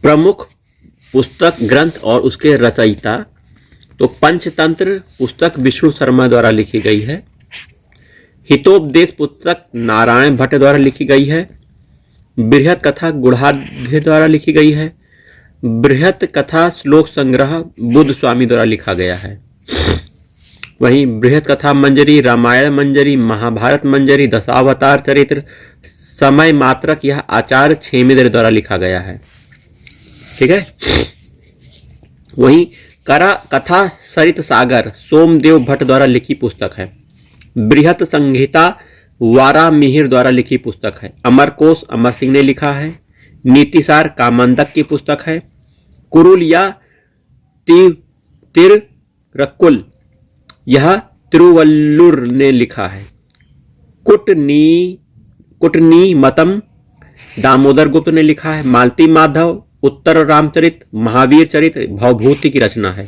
प्रमुख पुस्तक ग्रंथ और उसके रचयिता, तो पंचतंत्र पुस्तक विष्णु शर्मा द्वारा लिखी गई है। हितोपदेश पुस्तक नारायण भट्ट द्वारा लिखी गई है। बृहत कथा गुढ़ाढ्य द्वारा लिखी गई है। बृहत कथा श्लोक संग्रह बुद्ध स्वामी द्वारा लिखा गया है। वहीं बृहत कथा मंजरी, रामायण मंजरी, महाभारत मंजरी, दशावतार चरित्र, समय मात्रक यह आचार्य छेमेन्द्र द्वारा लिखा गया है। ठीक है। वहीं कथा सरित सागर सोमदेव भट्ट द्वारा लिखी पुस्तक है। बृहत संहिता वारामिहिर द्वारा लिखी पुस्तक है। अमरकोश अमर सिंह ने लिखा है। नीतिसार कामंदक की पुस्तक है। कुरुल या तिरक्कुल यह तिरुवल्लुर ने लिखा है। कुटनी मतम दामोदर गुप्त ने लिखा है। मालती माधव उत्तर रामचरित महावीर चरित्र भवभूति की रचना है।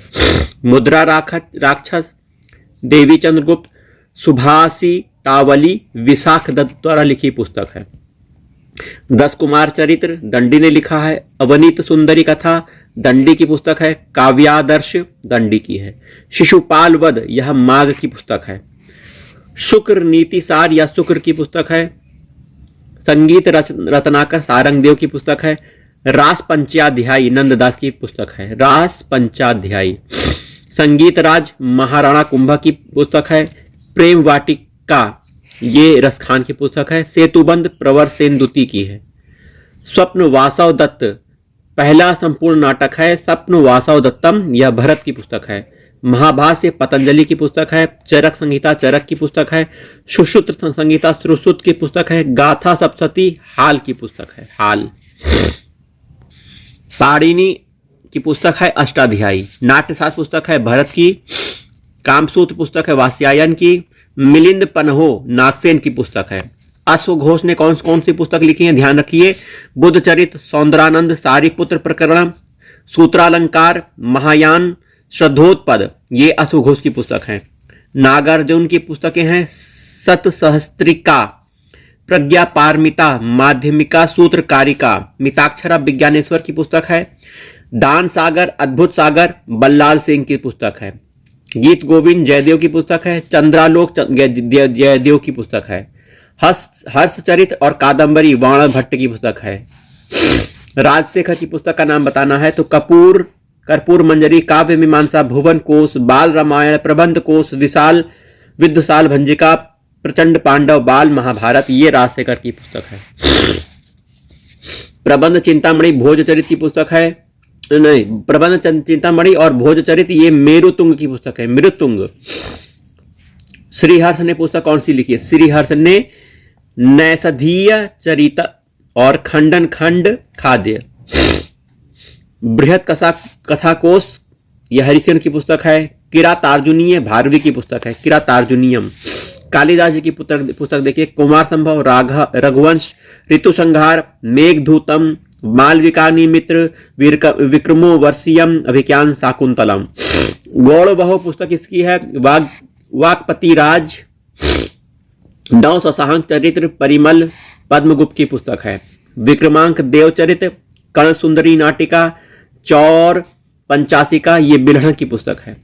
मुद्रा राक्षस देवी चंद्रगुप्त सुभाषी तावली विशाख दत्त द्वारा लिखी पुस्तक है। 10 कुमार चरित्र दंडी ने लिखा है। अवनीत सुंदरी कथा दंडी की पुस्तक है। काव्यादर्श दंडी की है। शिशुपाल वध यह माघ की पुस्तक है। शुक्र नीतिसार यह शुक्र की पुस्तक है। संगीत रत्नाकर सारंगदेव की पुस्तक है। रास पंचाध्यायी नंददास की पुस्तक है। रास पंचाध्यायी संगीत राज महाराणा कुंभा की पुस्तक है। प्रेम वाटिका ये रसखान की पुस्तक है। सेतुबंध प्रवर सेनदुती की है। स्वप्न वासव दत्त पहला संपूर्ण नाटक है। स्वप्न वासव दत्तम यह भरत की पुस्तक है। महाभाष्य पतंजलि की पुस्तक है। चरक संहिता चरक की पुस्तक है। सुश्रुत संहिता सुश्रुत की पुस्तक है। गाथा सप्तशती हाल की पुस्तक है। हाल पाणिनि की पुस्तक है। अष्टाध्यायी नाट्यशास्त्र पुस्तक है भरत की। कामसूत्र पुस्तक है वात्स्यायन की। मिलिंद पन्हो नागसेन की पुस्तक है। अश्वघोष ने कौन सी पुस्तक लिखी है ध्यान रखिए। बुद्ध चरित, सौंदरानंद, सारिपुत्र प्रकरण, सूत्रालंकार, महायान, श्रद्धोत्पद ये अश्वघोष की पुस्तक है। नागार्जुन की पुस्तकें हैं। सतसहस्त्रिका, प्रज्ञा पारमिता, माध्यमिका, सूत्रकारिका, मिताक्षरा विज्ञानेश्वर की पुस्तक है। दान सागर, अद्भुत सागर बल्लाल सिंह की पुस्तक है। गीत गोविंद जयदेव की पुस्तक है। चंद्रालोक जयदेव की पुस्तक है। हर्षचरित और कादंबरी वाण भट्ट की पुस्तक है। राजशेखर की पुस्तक का नाम बताना है तो कर्पूर मंजरी, काव्य मीमांसा, भुवन कोश, बाल रामायण, प्रबंध कोश, विशाल विद्वसाल भंजिका, प्रचंड पांडव, बाल महाभारत ये राजशेखर की पुस्तक है। प्रबंध चिंतामणि भोजचरित की पुस्तक है। नहीं, प्रबंध चिंतामणि और भोजचरित ये मेरुतुंग की पुस्तक है। मेरुतुंग। श्रीहर्ष ने पुस्तक कौन सी लिखी है? श्रीहर्ष ने नैषधीय चरित और खंडन खंड खाद्य। बृहत कथाकोश यह हरिसेन की पुस्तक है। किरातार्जुनीय भारवी की पुस्तक है। किरातार्जुनीयम। कालिदास जी की पुस्तक देखिए। कुमार संभव, रघुवंश, ऋतु संहार, मेघदूतम, मालविकाग्नि मित्र, विक्रमो वर्षियम, अभिज्ञान शाकुंतलम। गौड़ बहु पुस्तक इसकी है। वाक्पति राज, नौ शशांक चरित्र, परिमल पद्मगुप्त की पुस्तक है। विक्रमांक देवचरित, कर्ण सुंदरी नाटिका, चौर पंचाशिका ये बिल्हण की पुस्तक है।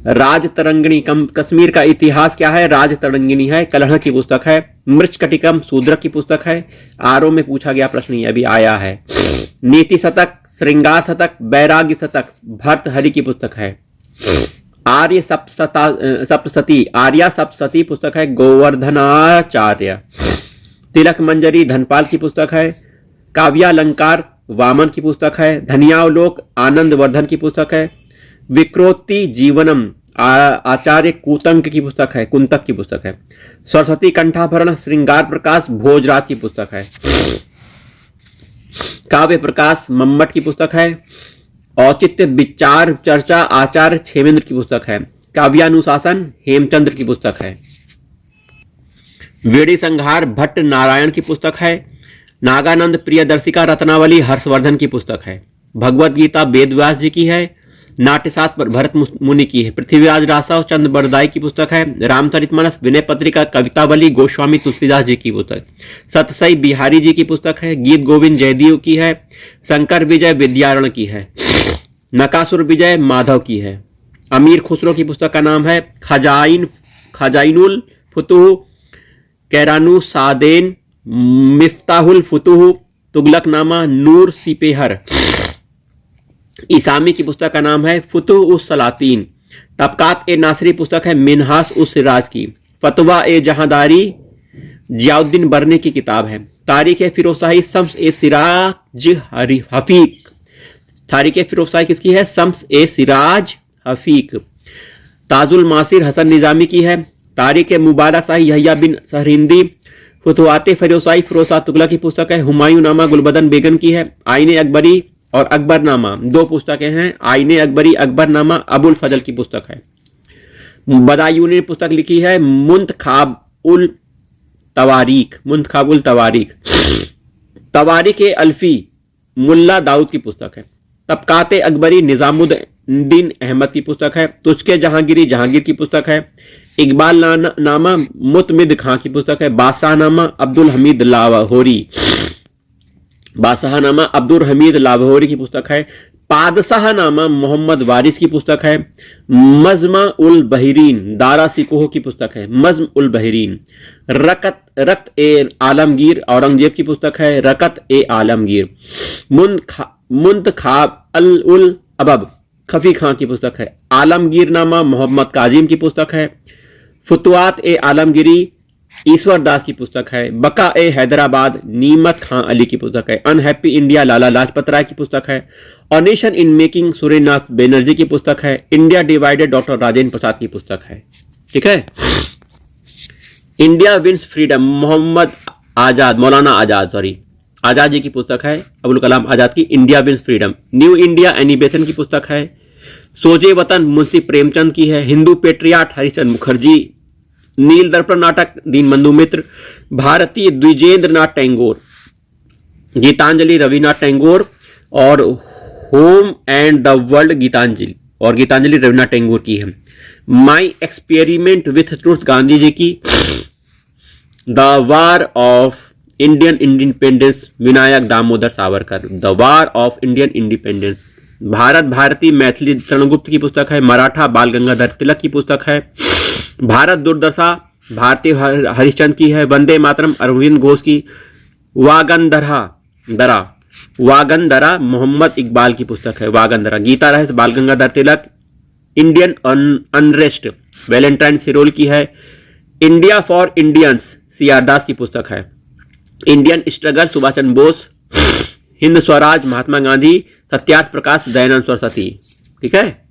राज तरंगिणी कश्मीर का इतिहास क्या है? राज तरंगिणी है, कलह की पुस्तक है। मृच्छकटिकम शूद्रक की पुस्तक है। आरओ में पूछा गया प्रश्न ये अभी आया है। नीति शतक, श्रृंगार शतक, वैराग्य शतक भर्तहरि की पुस्तक है। आर्य सप्तशती आर्या सप्तशती पुस्तक है। गोवर्धनाचार्य। तिलक मंजरी धनपाल की पुस्तक है। काव्यालंकार वामन की पुस्तक है। धनियावलोक आनंद वर्धन की पुस्तक है। विक्रोति जीवनम आचार्य कुतंक की पुस्तक है। कुंतक की पुस्तक है। सरस्वती कंठाभरण श्रृंगार प्रकाश भोजराज की पुस्तक है। काव्य प्रकाश मम्मट की पुस्तक है। औचित्य विचार चर्चा आचार्य छेमेन्द्र की पुस्तक है। काव्यानुशासन हेमचंद्र की पुस्तक है। वेड़ी संहार भट्ट नारायण की पुस्तक है। नागानंद प्रियदर्शिका रत्नावली हर्षवर्धन की पुस्तक है। भगवत गीता वेदव्यास जी की है। नाट्यशास्त्र पर भरत मुनि की है। पृथ्वीराज रासव चंद्र बरदाई की पुस्तक है। रामचरितमानस विनय पत्रिका कवितावली गोस्वामी तुलसीदास जी की पुस्तक। सतसई बिहारी जी की पुस्तक है। गीत गोविंद जयदेव की है। शंकर विजय विद्यारण की है। नकासुर विजय माधव की है। अमीर खुसरो की पुस्तक का नाम है खजाइनुल फुतुह, कैरानू सादेन, मिफ्ताहुल फुतुह, तुगलकनामा, नूर सिपेहर। इसामी की पुस्तक का नाम है फुतुह उस सलातीन। तबकात ए नासरी पुस्तक है मिनहास उस सिराज की। फतवा ए जहांदारी जियाउद्दीन बरनी की किताब है। तारीख ए फिरोजशाही शम्स ए सिराज हफीक। तारीख ए फिरोजशाही किसकी है? शम्स ए सिराज हफीक। ताजुल मासिर हसन निजामी की है। तारीख ए मुबारक शाही यहया बिन सहरिंदी। फुतवाते फिरोजशाही फिरोजशाह तुगलक की पुस्तक है। हुमायूं नामा गुलबदन बेगम की है। आईने अकबरी और अकबरनामा दो पुस्तकें हैं। आईने अकबरी अकबरनामा अबुल फजल की पुस्तक है। बदायूनी ने पुस्तक लिखी है मुंतखाबुल तवारीख। तवारीख अल्फी मुल्ला दाऊद की पुस्तक है। तबकाते अकबरी निजामुद्दीन अहमद की पुस्तक है। तुझके जहांगीर की पुस्तक है। इकबाल नामा मुतमिद खां की पुस्तक है। बादशाहनामा अब्दुल हमीद लाहौरी की पुस्तक है। पादशाहनामा मोहम्मद वारिस की पुस्तक है। मजमा उल बहरीन दारा सिकोह की पुस्तक है। मजम उल बहरीन। रकत ए आलमगीर औरंगजेब की पुस्तक है। रकत ए आलमगीर। मुंतखाब उल अबब खफी खां की पुस्तक है। आलमगीर नामा मोहम्मद काजिम की पुस्तक है। फुतवात ए आलमगिरी ईश्वर दास की पुस्तक है। बका ए हैदराबाद नीमत खां अली की पुस्तक है। अनहैप्पी इंडिया लाला लाजपत राय की पुस्तक है। और nation in making Surendranath Banerjee की पुस्तक है। India divided doctor Rajendra Prasad की पुस्तक है। ठीक है। India wins freedom Maulana Azad ji की पुस्तक है। अबुल कलाम आजाद की India wins freedom. New India animation की पुस्तक है। सोजे वतन मुंशी प्रेमचंद की है। हिंदू पेट्रियाट हरिचंद मुखर्जी। नील दर्पण नाटक दीनबंधु मित्र। भारतीय द्विजेंद्र नाथ टैगोर। गीतांजलि रविनाथ टैगोर और home and the world Gitanjali Ravinath Tagore की है। My experiment with truth Gandhi ji की। The war of Indian independence Vinayak Damodar Savarkar. The war of Indian independence. Bharat Bharati Maithili तरणगुप्त की पुस्तक है। मराठा बाल गंगाधर तिलक की पुस्तक है। भारत दुर्दशा भारतीय हरिश्चंद्र की है। वंदे मातरम अरविंद घोष की। वागंदरा मोहम्मद इकबाल की पुस्तक है। वागंदरा। गीता रहस्य बाल Gangadhar Tilak. Indian unrest Valentine सिरोल की है। इंडिया फॉर इंडियंस सीआर दास की पुस्तक है। Indian struggle Subhash Chandra Bose. हिंद स्वराज महात्मा गांधी। सत्यार्थ प्रकाश दयानंद सरस्वती। ठीक है।